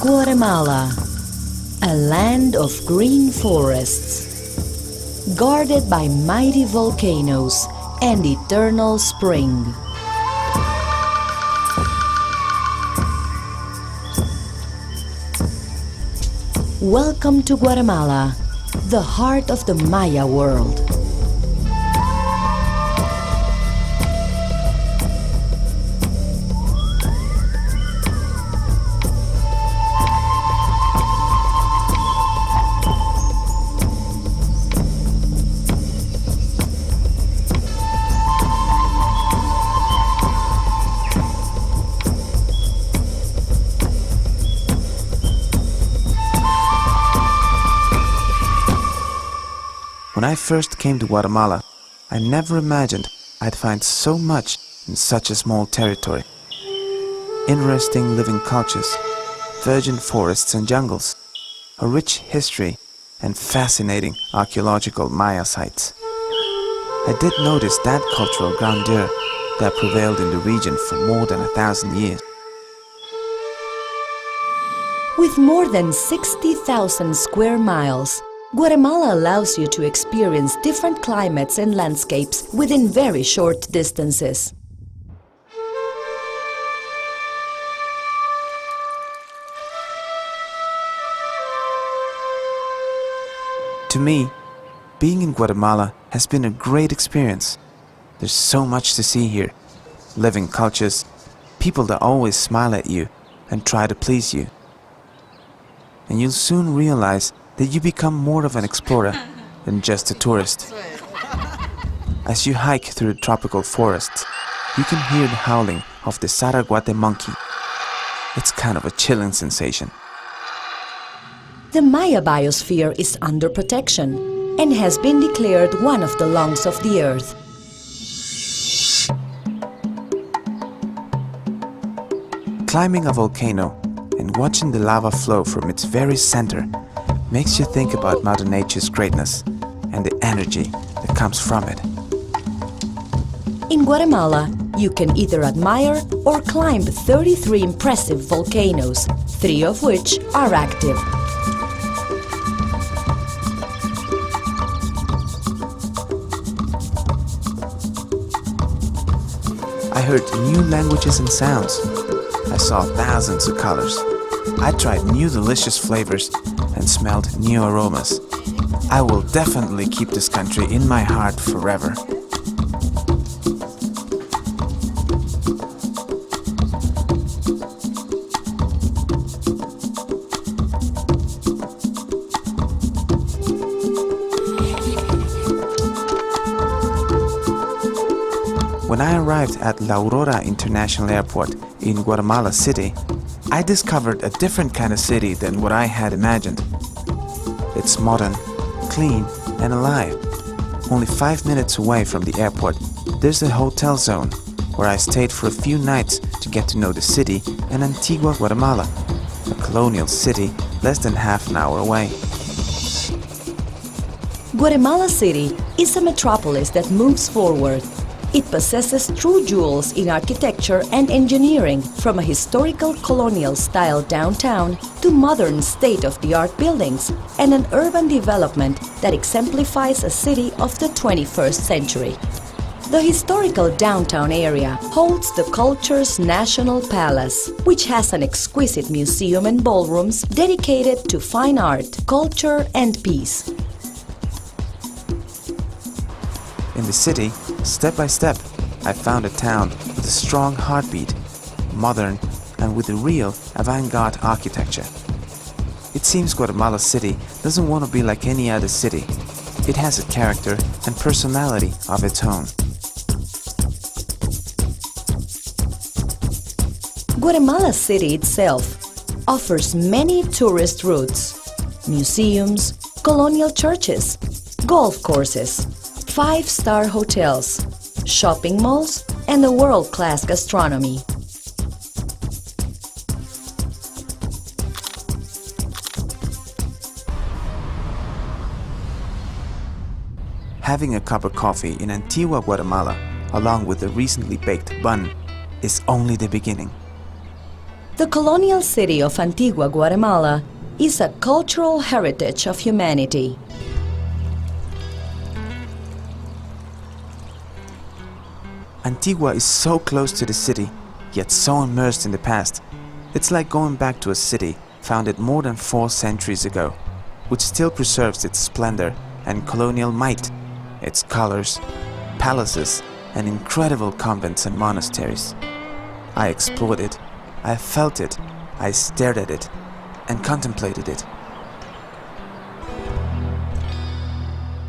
Guatemala, a land of green forests, guarded by mighty volcanoes and eternal spring. Welcome to Guatemala, the heart of the Maya world. When I first came to Guatemala, I never imagined I'd find so much in such a small territory. Interesting living cultures, virgin forests and jungles, a rich history, and fascinating archaeological Maya sites. I did notice that cultural grandeur that prevailed in the region for more than 1,000 years. With more than 60,000 square miles, Guatemala allows you to experience different climates and landscapes within very short distances. To me, being in Guatemala has been a great experience. There's so much to see here. Living cultures, people that always smile at you and try to please you. And you'll soon realize that you become more of an explorer than just a tourist. As you hike through the tropical forests, you can hear the howling of the Saraguate monkey. It's kind of a chilling sensation. The Maya biosphere is under protection and has been declared one of the lungs of the earth. Climbing a volcano and watching the lava flow from its very center makes you think about Mother Nature's greatness and the energy that comes from it. In Guatemala, you can either admire or climb 33 impressive volcanoes, 3 of which are active. I heard new languages and sounds. I saw thousands of colors. I tried new delicious flavors and smelled new aromas. I will definitely keep this country in my heart forever. When I arrived at La Aurora International Airport in Guatemala City, I discovered a different kind of city than what I had imagined. It's modern, clean, and alive. Only 5 minutes away from the airport, there's a hotel zone where I stayed for a few nights to get to know the city and Antigua, Guatemala, a colonial city less than half an hour away. Guatemala City is a metropolis that moves forward. It possesses true jewels in architecture and engineering, from a historical colonial-style downtown to modern state-of-the-art buildings and an urban development that exemplifies a city of the 21st century. The historical downtown area holds the culture's National Palace, which has an exquisite museum and ballrooms dedicated to fine art, culture, and peace. In the city, step by step, I found a town with a strong heartbeat, modern and with a real avant-garde architecture. It seems Guatemala City doesn't want to be like any other city. It has a character and personality of its own. Guatemala City itself offers many tourist routes, museums, colonial churches, golf courses, 5-star hotels, shopping malls, and a world-class gastronomy. Having a cup of coffee in Antigua, Guatemala, along with a recently baked bun, is only the beginning. The colonial city of Antigua, Guatemala, is a cultural heritage of humanity. Antigua is so close to the city, yet so immersed in the past. It's like going back to a city founded more than 4 centuries ago, which still preserves its splendor and colonial might, its colors, palaces, and incredible convents and monasteries. I explored it, I felt it, I stared at it, and contemplated it.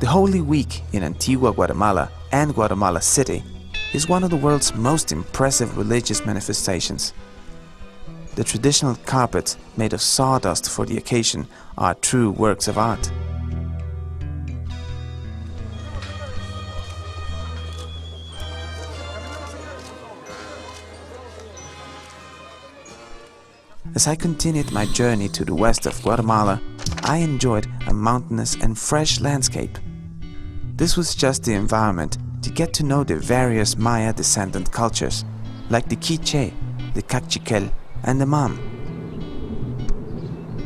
The Holy Week in Antigua, Guatemala and Guatemala City is one of the world's most impressive religious manifestations. The traditional carpets made of sawdust for the occasion are true works of art. As I continued my journey to the west of Guatemala, I enjoyed a mountainous and fresh landscape. This was just the environment to get to know the various Maya descendant cultures, like the Quiche, the Cachiquel, and the Mam.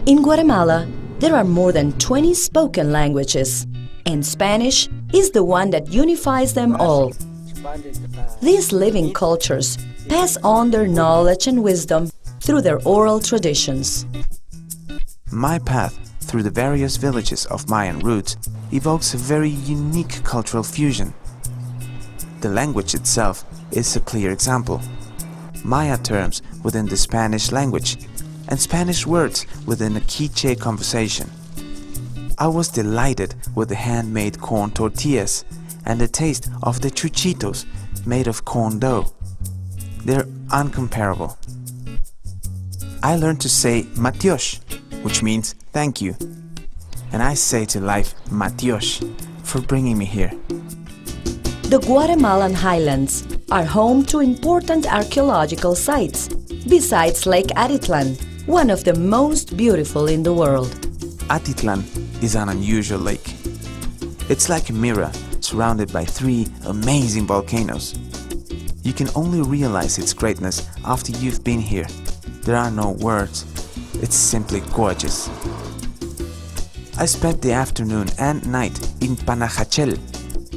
In Guatemala, there are more than 20 spoken languages, and Spanish is the one that unifies them all. These living cultures pass on their knowledge and wisdom through their oral traditions. My path through the various villages of Mayan roots evokes a very unique cultural fusion. The language itself is a clear example. Maya terms within the Spanish language and Spanish words within a Quiche conversation. I was delighted with the handmade corn tortillas and the taste of the chuchitos made of corn dough. They're uncomparable. I learned to say Matiosh, which means thank you. And I say to life Matiosh for bringing me here. The Guatemalan highlands are home to important archaeological sites, besides Lake Atitlan, one of the most beautiful in the world. Atitlan is an unusual lake. It's like a mirror surrounded by 3 amazing volcanoes. You can only realize its greatness after you've been here. There are no words. It's simply gorgeous. I spent the afternoon and night in Panajachel,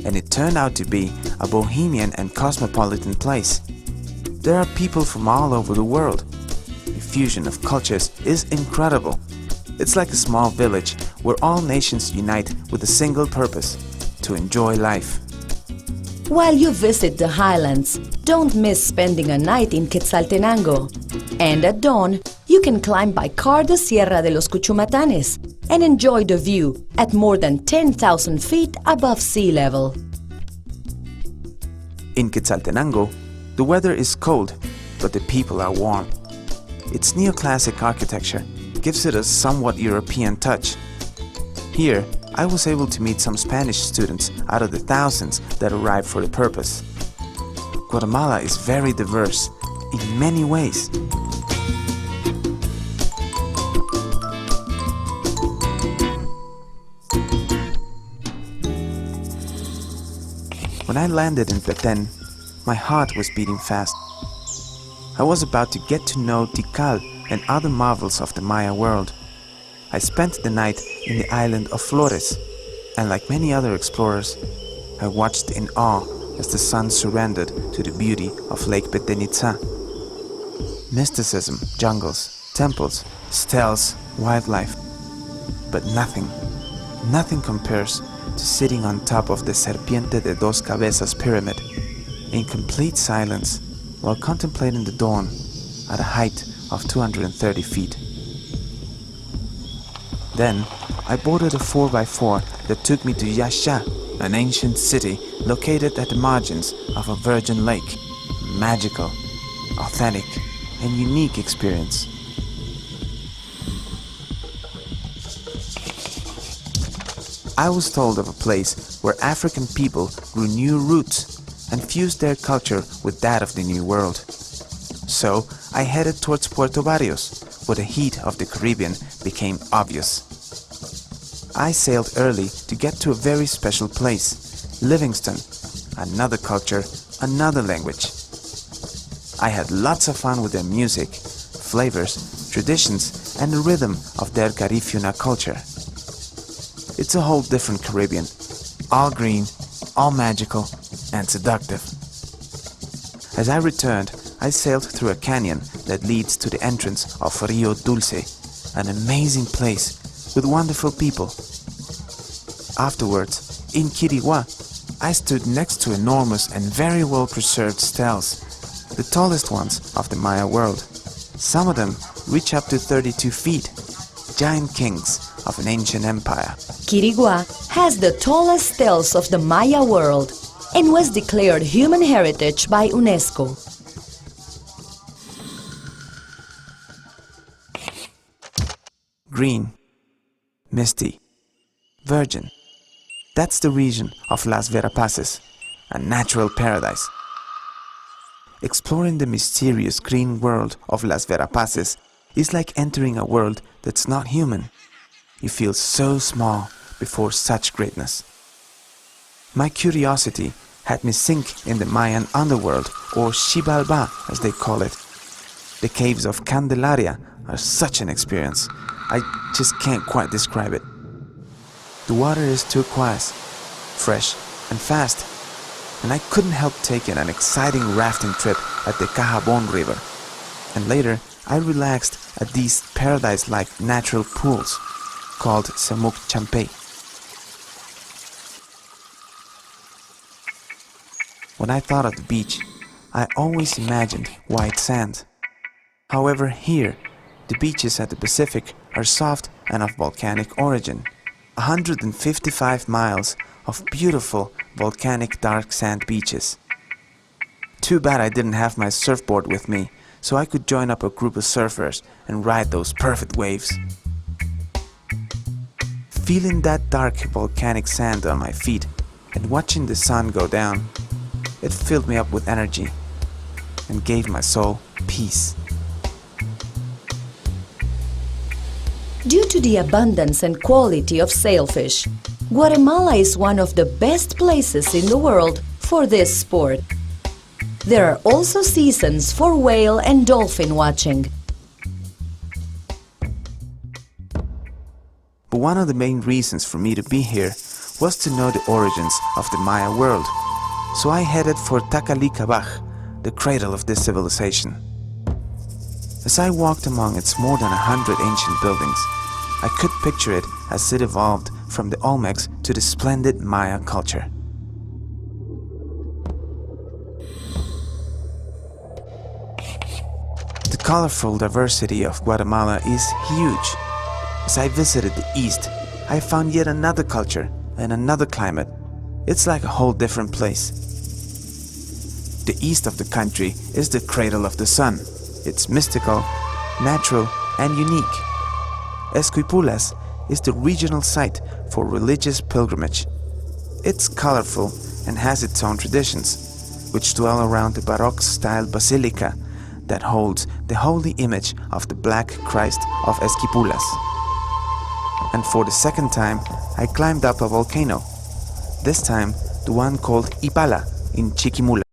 and it turned out to be a bohemian and cosmopolitan place. There are people from all over the world. The fusion of cultures is incredible. It's like a small village where all nations unite with a single purpose: to enjoy life. While you visit the highlands, don't miss spending a night in Quetzaltenango. And at dawn, you can climb by car the Sierra de los Cuchumatanes and enjoy the view at more than 10,000 feet above sea level. In Quetzaltenango, the weather is cold, but the people are warm. Its neoclassic architecture gives it a somewhat European touch. Here, I was able to meet some Spanish students out of the thousands that arrived for the purpose. Guatemala is very diverse in many ways. When I landed in Petén, my heart was beating fast. I was about to get to know Tikal and other marvels of the Maya world. I spent the night in the island of Flores, and like many other explorers, I watched in awe as the sun surrendered to the beauty of Lake Petén Itzá. Mysticism, jungles, temples, stels, wildlife. But nothing compares to sitting on top of the Serpiente de Dos Cabezas pyramid in complete silence while contemplating the dawn at a height of 230 feet. Then, I boarded a 4x4 that took me to Yaxha, an ancient city located at the margins of a virgin lake. Magical, authentic, and unique experience. I was told of a place where African people grew new roots and fused their culture with that of the New World. So I headed towards Puerto Barrios, where the heat of the Caribbean became obvious. I sailed early to get to a very special place, Livingston, another culture, another language. I had lots of fun with their music, flavors, traditions, and the rhythm of their Garifuna culture. It's a whole different Caribbean, all green, all magical, and seductive. As I returned, I sailed through a canyon that leads to the entrance of Rio Dulce, an amazing place with wonderful people. Afterwards, in Quiriguá, I stood next to enormous and very well preserved stelae, the tallest ones of the Maya world. Some of them reach up to 32 feet, giant kings of an ancient empire. Quiriguá has the tallest steles of the Maya world and was declared human heritage by UNESCO. Green, misty, virgin. That's the region of Las Verapaces, a natural paradise. Exploring the mysterious green world of Las Verapaces is like entering a world that's not human. You feel so small before such greatness. My curiosity had me sink in the Mayan underworld, or Xibalbá as they call it. The caves of Candelaria are such an experience. I just can't quite describe it. The water is turquoise, fresh and fast, and I couldn't help taking an exciting rafting trip at the Cahabon River. And later, I relaxed at these paradise-like natural pools called Samuk Champey. When I thought of the beach, I always imagined white sand. However, here, the beaches at the Pacific are soft and of volcanic origin. 155 miles of beautiful volcanic dark sand beaches. Too bad I didn't have my surfboard with me, so I could join up a group of surfers and ride those perfect waves. Feeling that dark volcanic sand on my feet and watching the sun go down, it filled me up with energy and gave my soul peace. Due to the abundance and quality of sailfish, Guatemala is one of the best places in the world for this sport. There are also seasons for whale and dolphin watching. But one of the main reasons for me to be here was to know the origins of the Maya world. So I headed for Tacalicabac, the cradle of this civilization. As I walked among its more than 100 ancient buildings, I could picture it as it evolved from the Olmecs to the splendid Maya culture. The colorful diversity of Guatemala is huge. As I visited the east, I found yet another culture and another climate. It's like a whole different place. The east of the country is the cradle of the sun. It's mystical, natural, and unique. Esquipulas is the regional site for religious pilgrimage. It's colorful and has its own traditions, which dwell around the Baroque-style basilica that holds the holy image of the Black Christ of Esquipulas. And for the second time, I climbed up a volcano, this time the one called Ipala in Chiquimula.